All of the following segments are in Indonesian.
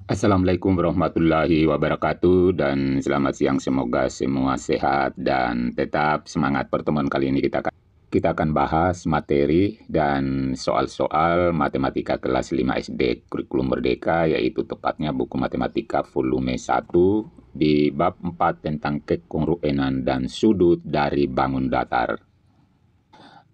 Assalamualaikum warahmatullahi wabarakatuh dan selamat siang, semoga semua sehat dan tetap semangat. Pertemuan kali ini kita akan bahas materi dan soal-soal matematika kelas 5 SD kurikulum merdeka, yaitu tepatnya buku matematika volume 1 di bab 4 tentang kekongruenan dan sudut dari bangun datar.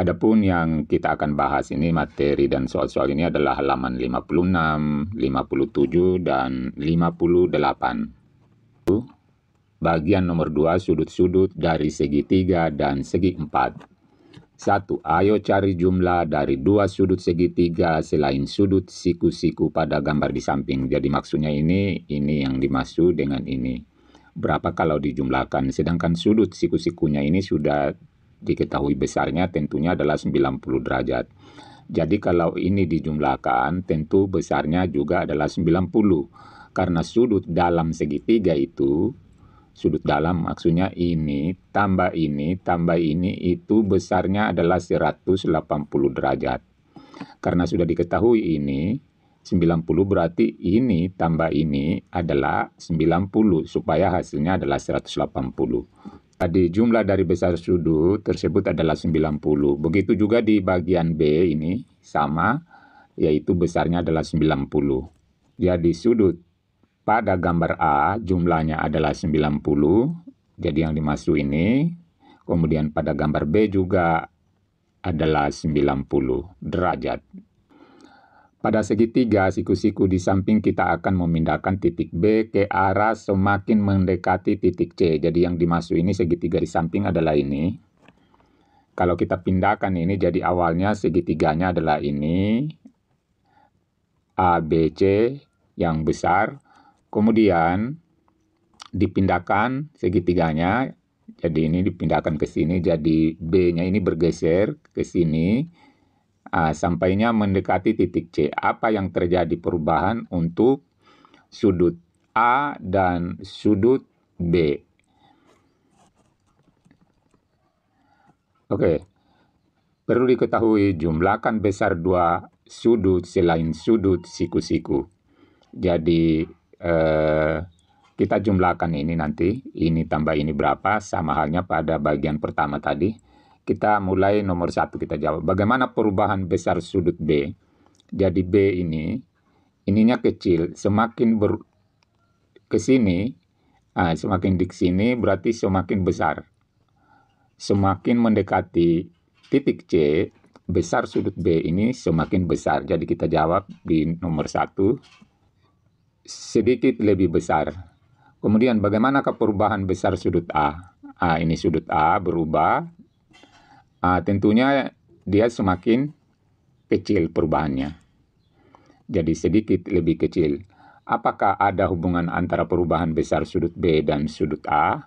Adapun yang kita akan bahas ini, materi dan soal-soal ini adalah halaman 56, 57, dan 58. Bagian nomor 2, sudut-sudut dari segitiga dan segi 4. 1. Ayo cari jumlah dari dua sudut segitiga selain sudut siku-siku pada gambar di samping. Jadi maksudnya ini yang dimaksud dengan ini. Berapa kalau dijumlahkan? Sedangkan sudut siku-sikunya ini sudah diketahui besarnya, tentunya adalah 90 derajat. Jadi kalau ini dijumlahkan, tentu besarnya juga adalah 90. Karena sudut dalam segitiga itu, sudut dalam maksudnya ini tambah ini itu besarnya adalah 180 derajat. Karena sudah diketahui ini 90, berarti ini tambah ini adalah 90 supaya hasilnya adalah 180. Jadi jumlah dari besar sudut tersebut adalah 90. Begitu juga di bagian B ini sama, yaitu besarnya adalah 90. Jadi sudut pada gambar A jumlahnya adalah 90. Jadi yang dimaksud ini. Kemudian pada gambar B juga adalah 90 derajat. Pada segitiga siku-siku di samping kita akan memindahkan titik B ke arah semakin mendekati titik C. Jadi yang dimaksud ini segitiga di samping adalah ini. Kalau kita pindahkan ini, jadi awalnya segitiganya adalah ini. ABC yang besar. Kemudian dipindahkan segitiganya. Jadi ini dipindahkan ke sini. Jadi B-nya ini bergeser ke sini. Sampainya mendekati titik C. Apa yang terjadi perubahan untuk sudut A dan sudut B? Oke. Perlu diketahui, jumlahkan besar dua sudut selain sudut siku-siku. Jadi kita jumlahkan ini nanti. Ini tambah ini berapa? Sama halnya pada bagian pertama tadi. Kita mulai nomor 1, kita jawab. Bagaimana perubahan besar sudut B? Jadi B ininya kecil. Semakin ke sini, semakin di sini berarti semakin besar. Semakin mendekati titik C, besar sudut B ini semakin besar. Jadi kita jawab di nomor 1, sedikit lebih besar. Kemudian bagaimanakah perubahan besar sudut A? Ini sudut A berubah. Tentunya dia semakin kecil perubahannya. Jadi sedikit lebih kecil. Apakah ada hubungan antara perubahan besar sudut B dan sudut A?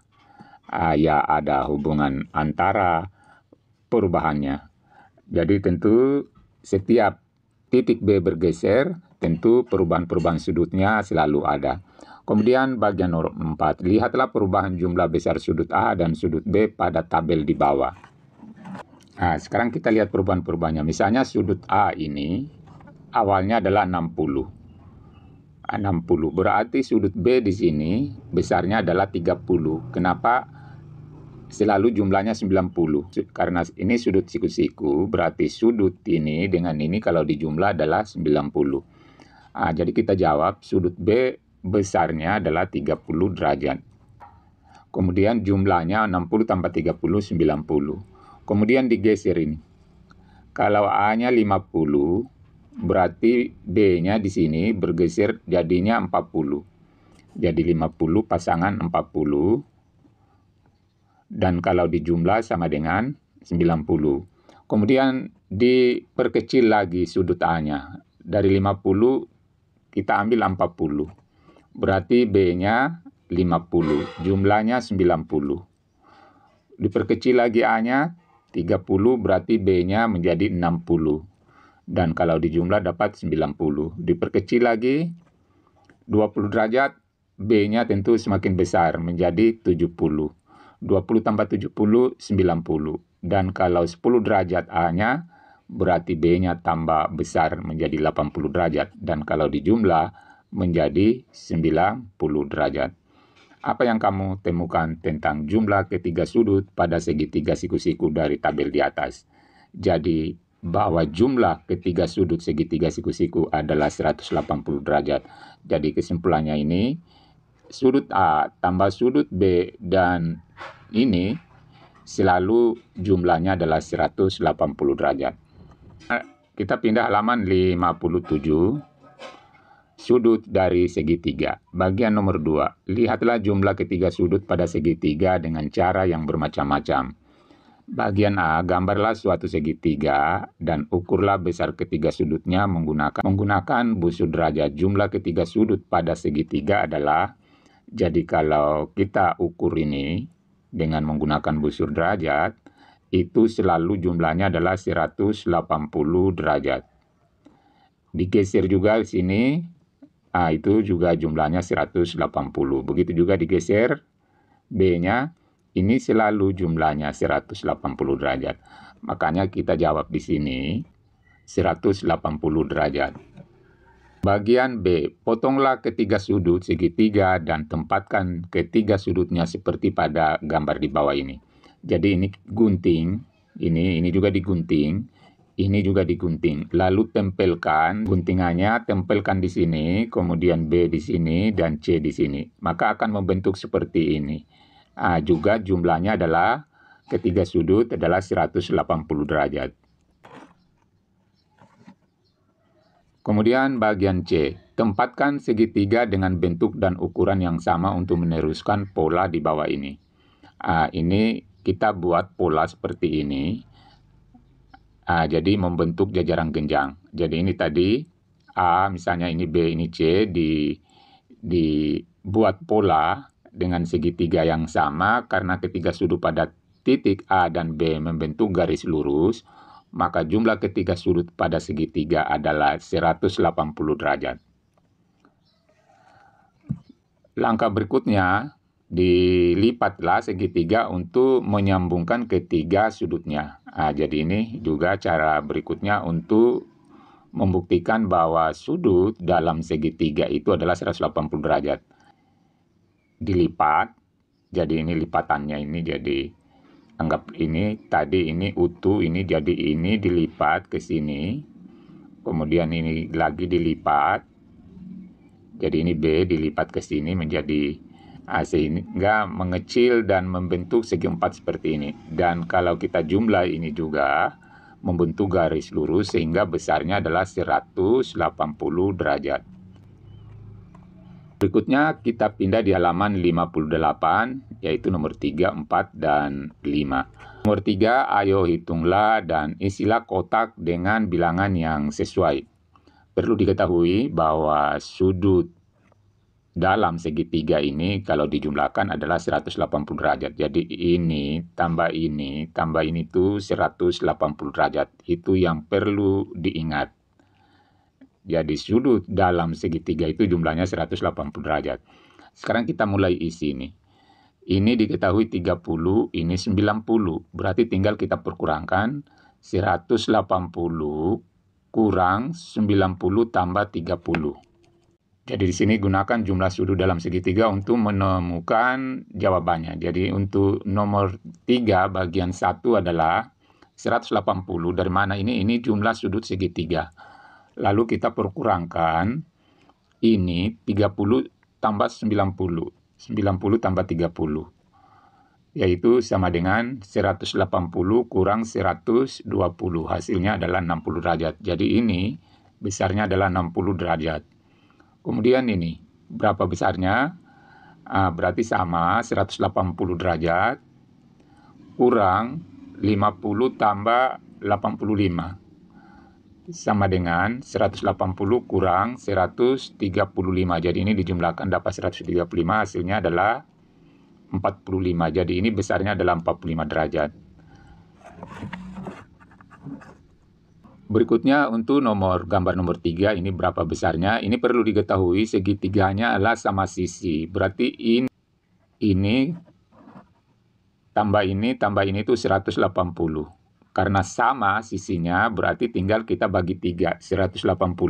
Ya, ada hubungan antara perubahannya. Jadi tentu setiap titik B bergeser, tentu perubahan-perubahan sudutnya selalu ada. Kemudian bagian nomor 4, lihatlah perubahan jumlah besar sudut A dan sudut B pada tabel di bawah. Sekarang kita lihat perubahan-perubahannya. Misalnya sudut A ini awalnya adalah 60. 60. Berarti sudut B di sini besarnya adalah 30. Kenapa selalu jumlahnya 90? Karena ini sudut siku-siku, berarti sudut ini dengan ini kalau dijumlah adalah 90. Jadi kita jawab sudut B besarnya adalah 30 derajat. Kemudian jumlahnya 60 tambah 30, 90. Kemudian digeser ini. Kalau A-nya 50, berarti B-nya di sini bergeser jadinya 40. Jadi 50 pasangan 40. Dan kalau dijumlah sama dengan 90. Kemudian diperkecil lagi sudut A-nya. Dari 50 kita ambil 40. Berarti B-nya 50. Jumlahnya 90. Diperkecil lagi A-nya 30, berarti B-nya menjadi 60. Dan kalau dijumlah dapat 90. Diperkecil lagi 20 derajat, B-nya tentu semakin besar menjadi 70. 20 tambah 70, 90. Dan kalau 10 derajat A-nya, berarti B-nya tambah besar menjadi 80 derajat. Dan kalau dijumlah, menjadi 90 derajat. Apa yang kamu temukan tentang jumlah ketiga sudut pada segitiga siku-siku dari tabel di atas? Jadi, bahwa jumlah ketiga sudut segitiga siku-siku adalah 180 derajat. Jadi kesimpulannya ini, sudut A tambah sudut B dan ini selalu jumlahnya adalah 180 derajat. Kita pindah halaman 57. Sudut dari segitiga. Bagian nomor 2. Lihatlah jumlah ketiga sudut pada segitiga dengan cara yang bermacam-macam. Bagian A, gambarlah suatu segitiga dan ukurlah besar ketiga sudutnya menggunakan busur derajat. Jumlah ketiga sudut pada segitiga adalah, jadi kalau kita ukur ini dengan menggunakan busur derajat, itu selalu jumlahnya adalah 180 derajat. Digeser juga di sini, itu juga jumlahnya 180. Begitu juga digeser B-nya, ini selalu jumlahnya 180 derajat. Makanya kita jawab di sini 180 derajat. Bagian B, potonglah ketiga sudut segitiga dan tempatkan ketiga sudutnya seperti pada gambar di bawah ini. Jadi ini gunting, ini juga digunting, ini juga digunting. Lalu tempelkan guntingannya, tempelkan di sini, kemudian B di sini dan C di sini. Maka akan membentuk seperti ini. Juga jumlahnya adalah ketiga sudut adalah 180 derajat. Kemudian bagian C, tempatkan segitiga dengan bentuk dan ukuran yang sama untuk meneruskan pola di bawah ini. Ini kita buat pola seperti ini. Jadi membentuk jajaran genjang. Jadi ini tadi A, misalnya ini B, ini C, dibuat pola dengan segitiga yang sama. Karena ketiga sudut pada titik A dan B membentuk garis lurus, maka jumlah ketiga sudut pada segitiga adalah 180 derajat. Langkah berikutnya, dilipatlah segitiga untuk menyambungkan ketiga sudutnya. Jadi ini juga cara berikutnya untuk membuktikan bahwa sudut dalam segitiga itu adalah 180 derajat. Dilipat, jadi ini lipatannya ini, jadi anggap ini tadi ini utuh, ini jadi ini dilipat ke sini, kemudian ini lagi dilipat, jadi ini B dilipat ke sini menjadi sehingga mengecil dan membentuk segi empat seperti ini. Dan kalau kita jumlah ini juga membentuk garis lurus sehingga besarnya adalah 180 derajat. Berikutnya kita pindah di halaman 58, yaitu nomor 3, 4, dan 5. Nomor 3, ayo hitunglah dan isilah kotak dengan bilangan yang sesuai. Perlu diketahui bahwa sudut dalam segitiga ini kalau dijumlahkan adalah 180 derajat. Jadi ini tambah ini itu 180 derajat. Itu yang perlu diingat. Jadi sudut dalam segitiga itu jumlahnya 180 derajat. Sekarang kita mulai isi ini. Ini diketahui 30, ini 90. Berarti tinggal kita perkurangkan 180 kurang 90 tambah 30. Jadi di sini gunakan jumlah sudut dalam segitiga untuk menemukan jawabannya. Jadi untuk nomor 3 bagian 1 adalah 180. Dari mana ini? Ini jumlah sudut segitiga. Lalu kita perkurangkan ini 30 tambah 90. 90 tambah 30. Yaitu sama dengan 180 kurang 120. Hasilnya adalah 60 derajat. Jadi ini besarnya adalah 60 derajat. Kemudian ini berapa besarnya? Berarti sama 180 derajat kurang 50 tambah 85. Sama dengan 180 kurang 135. Jadi ini dijumlahkan dapat 135, hasilnya adalah 45. Jadi ini besarnya adalah 45 derajat. Berikutnya untuk gambar nomor 3, ini berapa besarnya? Ini perlu diketahui segitiganya adalah sama sisi. Berarti ini tambah ini itu 180. Karena sama sisinya berarti tinggal kita bagi 3. 180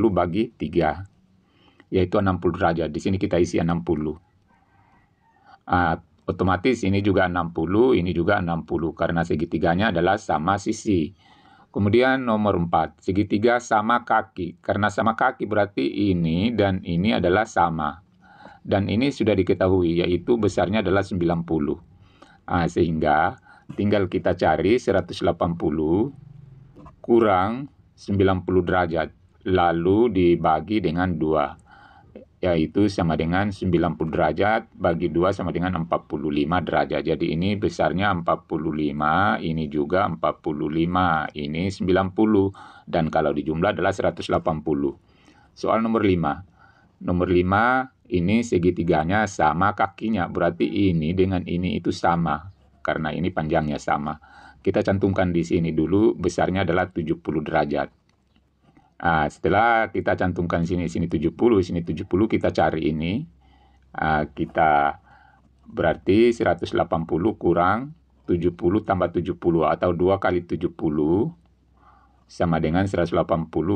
bagi 3. yaitu 60 derajat. Di sini kita isi 60. Otomatis ini juga 60, ini juga 60 karena segitiganya adalah sama sisi. Kemudian nomor 4, segitiga sama kaki. Karena sama kaki berarti ini dan ini adalah sama. Dan ini sudah diketahui, yaitu besarnya adalah 90. Sehingga tinggal kita cari 180 kurang 90 derajat. Lalu dibagi dengan 2. Yaitu sama dengan 90 derajat bagi 2 sama dengan 45 derajat. Jadi ini besarnya 45, ini juga 45, ini 90. Dan kalau dijumlah adalah 180. Soal nomor 5. Nomor 5, ini segitiganya sama kakinya. Berarti ini dengan ini itu sama. Karena ini panjangnya sama. Kita cantumkan di sini dulu, besarnya adalah 70 derajat. Setelah kita cantumkan sini 70, sini 70, kita cari ini. Kita berarti 180 kurang 70 tambah 70 atau 2 kali 70 sama dengan 180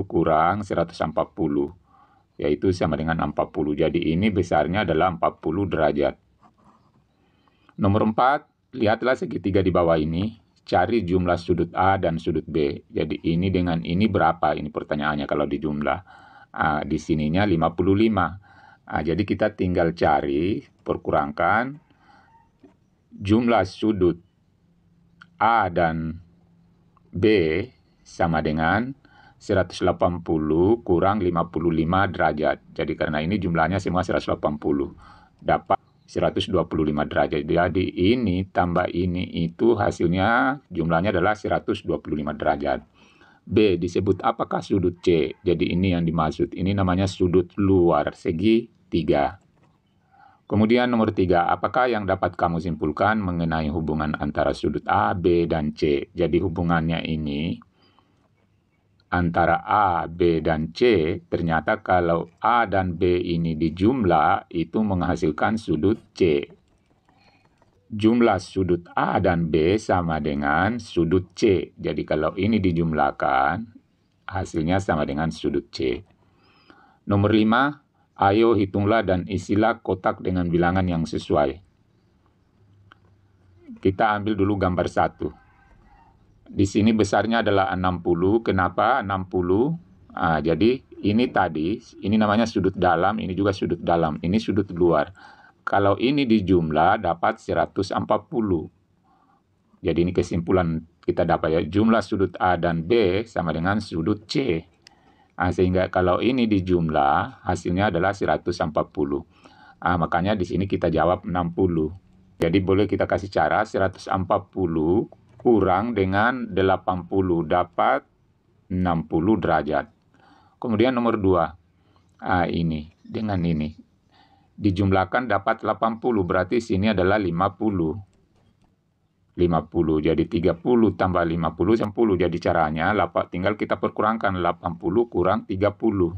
kurang 140, yaitu sama dengan 40. Jadi ini besarnya adalah 40 derajat. Nomor 4, lihatlah segitiga di bawah ini. Cari jumlah sudut A dan sudut B. Jadi ini dengan ini berapa? Ini pertanyaannya kalau dijumlah. Di sininya 55. Jadi kita tinggal cari, perkurangkan jumlah sudut A dan B sama dengan 180 kurang 55 derajat. Jadi karena ini jumlahnya semua 180. Dapat 125 derajat. Jadi ini tambah ini itu hasilnya jumlahnya adalah 125 derajat. B, disebut apakah sudut C? Jadi ini yang dimaksud. Ini namanya sudut luar segi 3. Kemudian nomor 3, apakah yang dapat kamu simpulkan mengenai hubungan antara sudut A, B, dan C? Jadi hubungannya ini antara A, B, dan C, ternyata kalau A dan B ini dijumlah, itu menghasilkan sudut C. Jumlah sudut A dan B sama dengan sudut C. Jadi kalau ini dijumlahkan, hasilnya sama dengan sudut C. Nomor 5, ayo hitunglah dan isilah kotak dengan bilangan yang sesuai. Kita ambil dulu gambar 1. Di sini besarnya adalah 60. Kenapa 60? Jadi ini tadi, ini namanya sudut dalam, ini juga sudut dalam, ini sudut luar. Kalau ini dijumlah dapat 140. Jadi ini kesimpulan kita dapat ya, jumlah sudut A dan B sama dengan sudut C. Sehingga kalau ini dijumlah hasilnya adalah 140. Makanya di sini kita jawab 60. Jadi boleh kita kasih cara 140 kurang dengan 80 dapat 60 derajat. Kemudian nomor 2. Ini dengan ini dijumlahkan dapat 80, berarti sini adalah 50. Jadi 30 tambah 50 10. Jadi caranya tinggal kita perkurangkan 80 kurang 30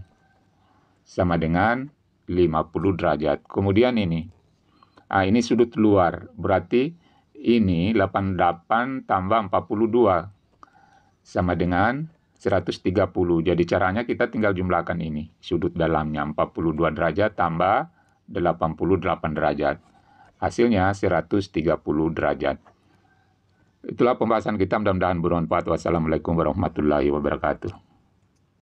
sama dengan 50 derajat. Kemudian ini sudut luar, berarti ini 88 tambah 42 sama dengan 130. Jadi caranya kita tinggal jumlahkan ini. Sudut dalamnya 42 derajat tambah 88 derajat. Hasilnya 130 derajat. Itulah pembahasan kita, mudah-mudahan bermanfaat. Wassalamualaikum warahmatullahi wabarakatuh.